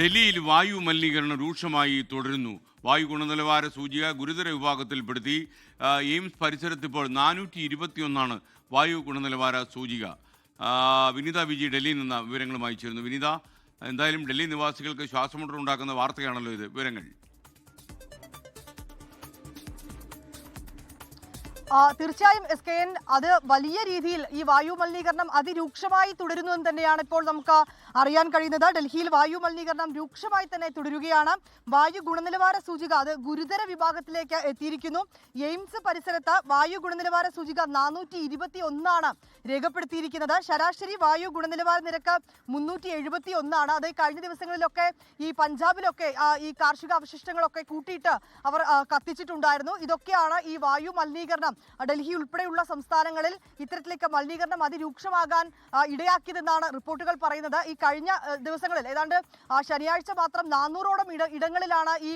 ഡൽഹിയിൽ വായു മലിനീകരണം രൂക്ഷമായി തുടരുന്നു. വായു ഗുണനിലവാര സൂചിക ഗുരുതര വിഭാഗത്തിൽപ്പെടുത്തി. എയിംസ് പരിസരത്ത് ഇപ്പോൾ 421 വായു ഗുണനിലവാര സൂചിക. വിനിത വിജി ഡൽഹിയിൽ നിന്ന് വിവരങ്ങളുമായി ചേരുന്നു. വിനിത, എന്തായാലും ഡൽഹി നിവാസികൾക്ക് ശ്വാസമുട്ടലുണ്ടാക്കുന്ന വാർത്തയാണല്ലോ ഇത്. വിവരങ്ങൾ. തീർച്ചയായും SKN, അത് വലിയ രീതിയിൽ ഈ വായു മലിനീകരണം അതിരൂക്ഷമായി തുടരുന്നു എന്ന് തന്നെയാണ് ഇപ്പോൾ നമുക്ക് അറിയാൻ കഴിയുന്നത്. ഡൽഹിയിൽ വായു മലിനീകരണം രൂക്ഷമായി തന്നെ തുടരുകയാണ്. വായു ഗുണനിലവാര സൂചിക അത് ഗുരുതര വിഭാഗത്തിലേക്ക് എത്തിയിരിക്കുന്നു. എയിംസ് പരിസരത്ത് വായു ഗുണനിലവാര സൂചിക 421 രേഖപ്പെടുത്തിയിരിക്കുന്നത്. ശരാശരി വായു ഗുണനിലവാര നിരക്ക് 371. അത് കഴിഞ്ഞ ദിവസങ്ങളിലൊക്കെ ഈ പഞ്ചാബിലൊക്കെ ഈ കാർഷിക അവശിഷ്ടങ്ങളൊക്കെ കൂട്ടിയിട്ട് അവർ കത്തിച്ചിട്ടുണ്ടായിരുന്നു. ഇതൊക്കെയാണ് ഈ വായു മലിനീകരണം ഡൽഹി ഉൾപ്പെടെയുള്ള സംസ്ഥാനങ്ങളിൽ ഇത്തരത്തിലേക്ക് മലിനീകരണം അതിരൂക്ഷമാകാൻ ഇടയാക്കിയതെന്നാണ് റിപ്പോർട്ടുകൾ പറയുന്നത്. ഈ കഴിഞ്ഞ ദിവസങ്ങളിൽ ഏതാണ്ട് ശനിയാഴ്ച മാത്രം 400ഓളം ഇടങ്ങളിലാണ് ഈ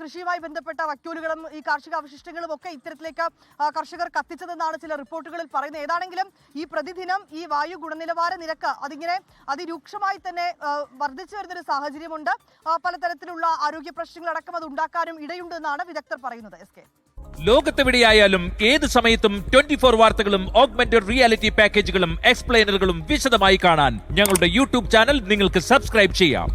കൃഷിയുമായി ബന്ധപ്പെട്ട വൈക്കോലുകളും ഈ കാർഷിക അവശിഷ്ടങ്ങളും ഒക്കെ ഇത്തരത്തിലേക്ക് കർഷകർ കത്തിച്ചതെന്നാണ് ചില റിപ്പോർട്ടുകളിൽ പറയുന്നത്. ഏതാണെങ്കിലും ഈ പ്രതിദിനം ഈ വായു ഗുണനിലവാര നിരക്ക് അതിങ്ങനെ അതിരൂക്ഷമായി തന്നെ വർദ്ധിച്ചു വരുന്നൊരു സാഹചര്യമുണ്ട്. പലതരത്തിലുള്ള ആരോഗ്യ പ്രശ്നങ്ങളടക്കം അത് ഉണ്ടാക്കാനും ഇടയുണ്ടെന്നാണ് വിദഗ്ധർ പറയുന്നത്. ലോകത്തെവിടെയായാലും ഏത് സമയത്തും 24 വാർത്തകളും ഓഗ്മെന്റഡ് റിയാലിറ്റി പാക്കേജുകളും എക്സ്പ്ലെയിനറുകളും വിശദമായി കാണാൻ ഞങ്ങളുടെ യൂട്യൂബ് ചാനൽ നിങ്ങൾക്ക് സബ്സ്ക്രൈബ് ചെയ്യാം.